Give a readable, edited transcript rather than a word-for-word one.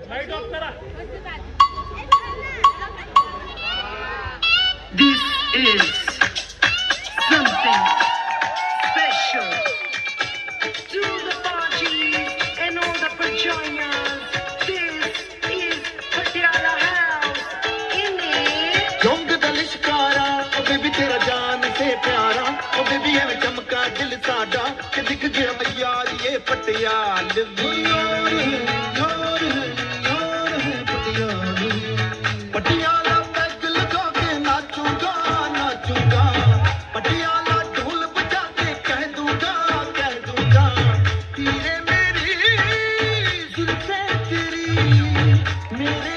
This is something special to the parties and all the pajamas. This is Patiala House in it. Jong dalish kara, oh baby tera jaan se pyara, oh baby hai chamka dil saada, ke dikh gaya yaar ye Patiala Patiala peg laga ke naachunga naachunga, Patiala dhool baja ke keh dunga teere meri zulfe teri mere